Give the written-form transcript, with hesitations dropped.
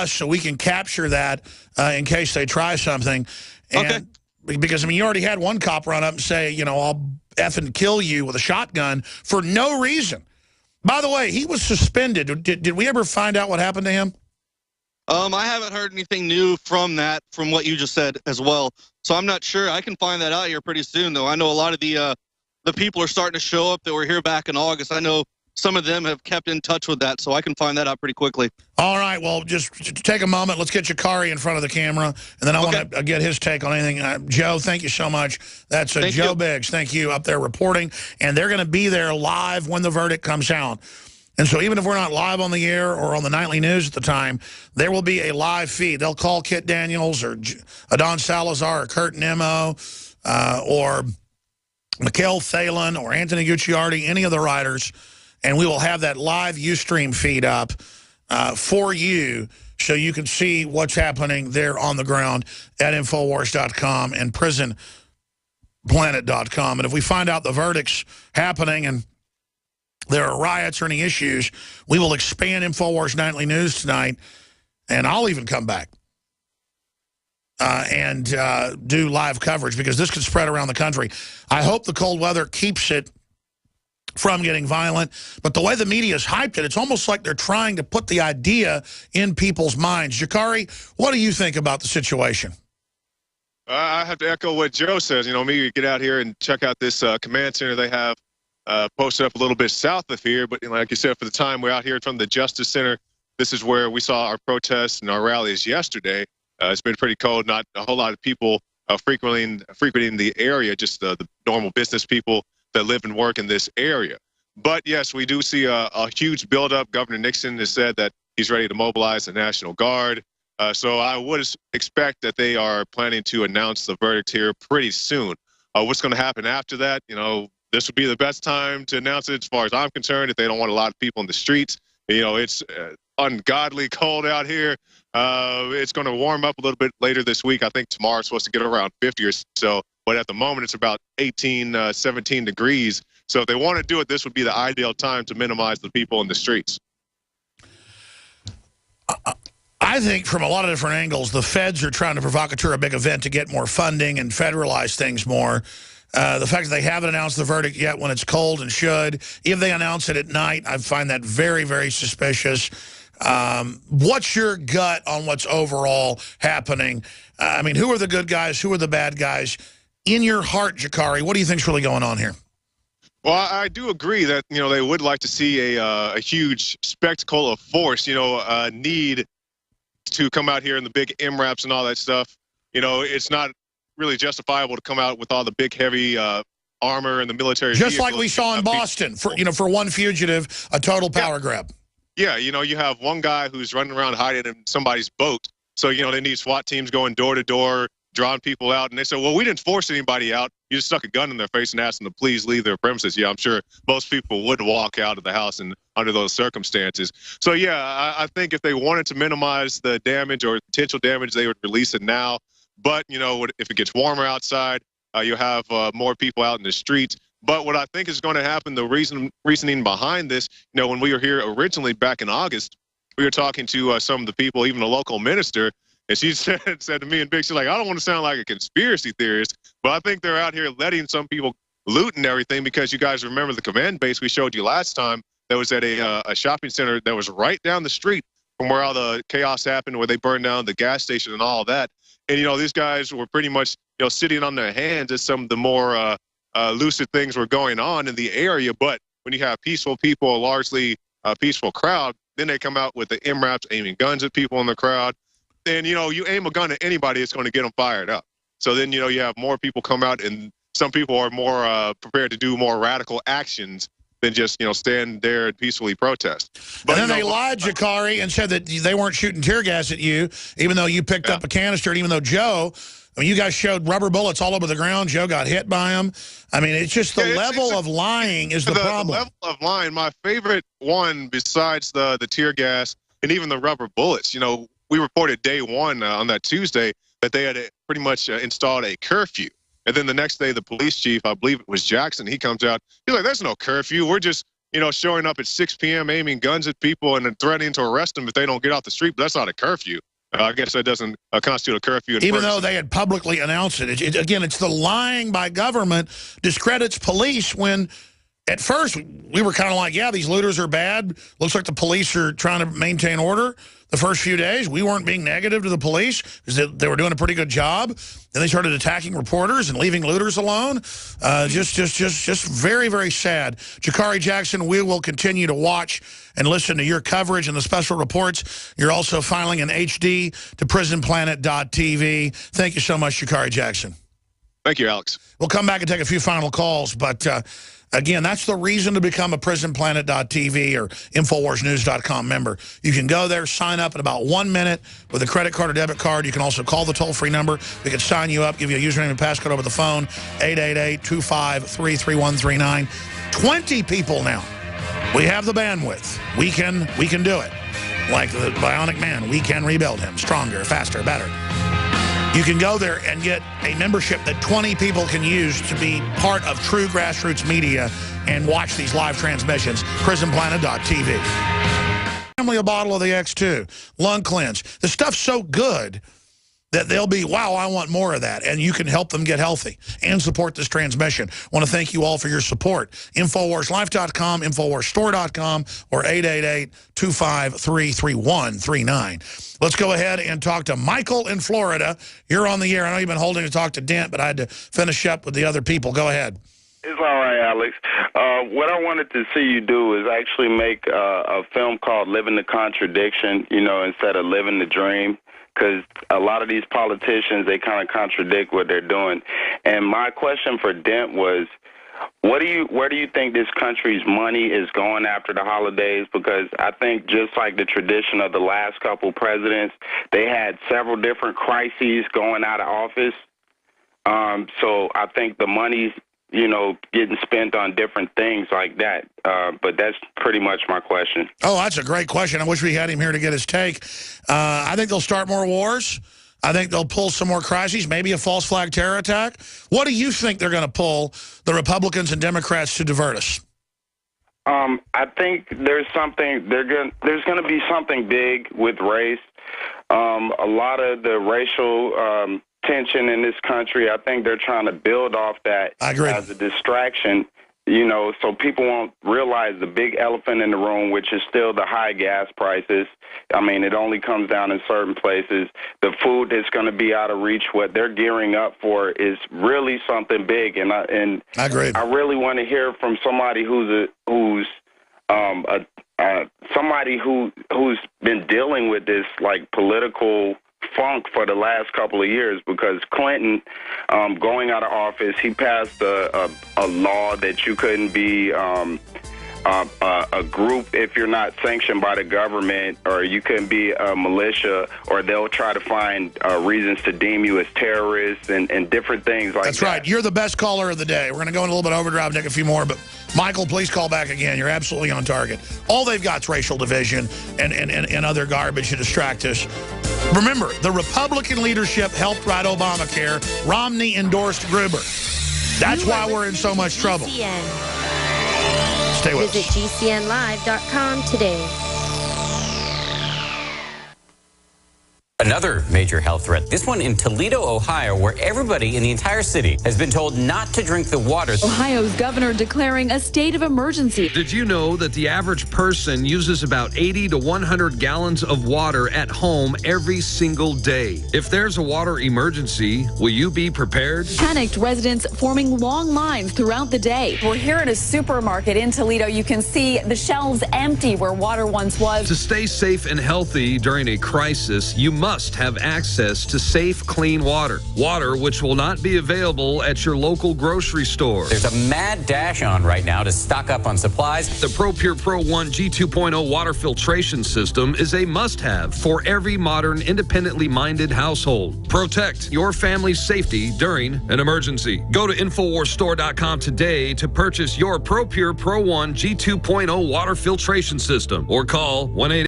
us so we can capture that in case they try something. And because, I mean, you already had one cop run up and say, you know, I'll effing kill you with a shotgun for no reason. By the way, he was suspended. Did we ever find out what happened to him? I haven't heard anything new from what you just said as well. So I'm not sure. I can find that out here pretty soon, though. I know a lot of the people are starting to show up that were here back in August. I know some of them have kept in touch with that, so I can find that out pretty quickly. All right, well, just take a moment. Let's get Jakari in front of the camera, and then I want to get his take on anything. Joe, thank you so much. That's Joe Biggs. Thank you, up there reporting. And they're going to be there live when the verdict comes out. And so even if we're not live on the air or on the nightly news at the time, there will be a live feed. They'll call Kit Daniels or Adon Salazar or Kurt Nimmo or Mikhail Thalen or Anthony Gucciardi, any of the writers, and we will have that live Ustream feed up for you so you can see what's happening there on the ground at Infowars.com and PrisonPlanet.com. And if we find out the verdict's happening and there are riots or any issues, we will expand Infowars Nightly News tonight, and I'll even come back and do live coverage because this could spread around the country. I hope the cold weather keeps it from getting violent, but the way the media has hyped it, it's almost like they're trying to put the idea in people's minds. Jakari, what do you think about the situation? I have to echo what Joe says. You know, maybe get out here and check out this command center they have posted up a little bit south of here. But like you said, for the time we're out here from the Justice Center, this is where we saw our protests and our rallies yesterday. It's been pretty cold, not a whole lot of people frequenting the area, just the normal business people that live and work in this area. But yes, we do see a huge buildup. Governor Nixon has said that he's ready to mobilize the National Guard. So I would expect that they are planning to announce the verdict here pretty soon. What's going to happen after that? You know, this would be the best time to announce it as far as I'm concerned if they don't want a lot of people in the streets. You know, it's ungodly cold out here. It's going to warm up a little bit later this week. I think tomorrow it's supposed to get around 50 or so. But at the moment, it's about 18, 17 degrees. So if they want to do it, this would be the ideal time to minimize the people in the streets. I think from a lot of different angles, the feds are trying to provocateur a big event to get more funding and federalize things more. The fact that they haven't announced the verdict yet when it's cold and should. If they announce it at night, I find that very, very suspicious. What's your gut on what's overall happening? I mean, who are the good guys? Who are the bad guys? In your heart, Jakari, what do you think's really going on here? Well, I do agree that, you know, they would like to see a huge spectacle of force, you know, need to come out here in the big MRAPs and all that stuff. You know, it's not really justifiable to come out with all the big, heavy armor and the military Just vehicles. like we saw in Boston, for one fugitive, a total power grab. Yeah, you know, you have one guy who's running around hiding in somebody's boat. So, you know, they need SWAT teams going door to door, drawing people out. And they said, well, we didn't force anybody out. You just stuck a gun in their face and asked them to please leave their premises. Yeah, I'm sure most people would walk out of the house and under those circumstances. So, yeah, I think if they wanted to minimize the damage or potential damage, they would release it now. But, you know, if it gets warmer outside, you'll have more people out in the streets. But what I think is going to happen, the reasoning behind this, you know, when we were here originally back in August, we were talking to some of the people, even a local minister, and she said to me and Big, she's like, I don't want to sound like a conspiracy theorist, but I think they're out here letting some people loot and everything because you guys remember the command base we showed you last time that was at a shopping center that was right down the street from where all the chaos happened, where they burned down the gas station and all that. And, you know, these guys were pretty much, you know, sitting on their hands as some of the more lucid things were going on in the area. But when you have peaceful people, a largely peaceful crowd, then they come out with the MRAPs aiming guns at people in the crowd. And, you know, you aim a gun at anybody, it's going to get them fired up. So then, you know, you have more people come out, and some people are more prepared to do more radical actions than just, you know, stand there and peacefully protest. But, and then they lied, Jakari, and said that they weren't shooting tear gas at you, even though you picked up a canister, and even though Joe, I mean, you guys showed rubber bullets all over the ground. Joe got hit by them. I mean, it's just the level of lying is the problem. The level of lying, my favorite one, besides the tear gas and even the rubber bullets, you know, we reported day one on that Tuesday that they had pretty much installed a curfew. And then the next day, the police chief, I believe it was Jackson, he comes out. He's like, there's no curfew. We're just showing up at 6 p.m., aiming guns at people and then threatening to arrest them if they don't get off the street. But that's not a curfew. I guess that doesn't constitute a curfew. Even though they had publicly announced it. Again, it's the lying by government discredits police when at first we were kind of like, yeah, these looters are bad. Looks like the police are trying to maintain order. The first few days, we weren't being negative to the police because they were doing a pretty good job. Then they started attacking reporters and leaving looters alone. Just very, very sad. Jakari Jackson, we will continue to watch and listen to your coverage and the special reports. You're also filing in HD to prisonplanet.tv. Thank you so much, Jakari Jackson. Thank you, Alex. We'll come back and take a few final calls, but again, that's the reason to become a prisonplanet.tv or InfoWarsNews.com member. You can go there, sign up in about 1 minute with a credit card or debit card. You can also call the toll-free number. We can sign you up, give you a username and passcode over the phone, 888-253-3139. 20 people now. We have the bandwidth. We can do it. Like the Bionic Man, we can rebuild him stronger, faster, better. You can go there and get a membership that 20 people can use to be part of true grassroots media and watch these live transmissions. PrisonPlanet.tv. Family a bottle of the X2. Lung cleanse. The stuff's so good that they'll be, wow, I want more of that. And you can help them get healthy and support this transmission. I want to thank you all for your support. InfoWarsLife.com, InfoWarsStore.com, or 888-253-3139. Let's go ahead and talk to Michael in Florida. You're on the air. I know you've been holding to talk to Dent, but I had to finish up with the other people. Go ahead. It's all right, Alex. What I wanted to see you do is actually make a film called Living the Contradiction, instead of Living the Dream. Because a lot of these politicians, they kind of contradict what they're doing. And my question for Dent was, where do you think this country's money is going after the holidays? Because I think just like the tradition of the last couple presidents, they had several different crises going out of office. So I think the money's, getting spent on different things like that. But that's pretty much my question. Oh, that's a great question. I wish we had him here to get his take. I think they'll start more wars. I think they'll pull some more crises, maybe a false flag terror attack. What do you think they're going to pull, the Republicans and Democrats, to divert us? I think there's something, there's going to be something big with race. A lot of the racial tension in this country, I think they're trying to build off that as a distraction, so people won't realize the big elephant in the room, which is still the high gas prices. I mean, it only comes down in certain places. The food that's going to be out of reach, what they're gearing up for is really something big. And I agree. I really want to hear from somebody who's been dealing with this like political funk for the last couple of years, because Clinton, going out of office, he passed a law that you couldn't be a group if you're not sanctioned by the government, or you couldn't be a militia, or they'll try to find reasons to deem you as terrorists and different things like that. That's right. You're the best caller of the day. We're going to go in a little bit overdrive, take a few more, but Michael, please call back again. You're absolutely on target. All they've got is racial division and other garbage to distract us. Remember, the Republican leadership helped write Obamacare. Romney endorsed Gruber. That's why we're in so much trouble. Stay with us. Visit GCNlive.com today. Another major health threat, this one in Toledo, Ohio, where everybody in the entire city has been told not to drink the water. Ohio's governor declaring a state of emergency. Did you know that the average person uses about 80 to 100 gallons of water at home every single day? If there's a water emergency, will you be prepared? Panicked residents forming long lines throughout the day. We're here at a supermarket in Toledo. You can see the shelves empty where water once was. To stay safe and healthy during a crisis, you must have access to safe, clean water. Water which will not be available at your local grocery store. There's a mad dash on right now to stock up on supplies. The ProPure Pro 1 G2.0 water filtration system is a must-have for every modern, independently minded household. Protect your family's safety during an emergency. Go to InfoWarsStore.com today to purchase your ProPure Pro 1 G2.0 water filtration system, or call 1-800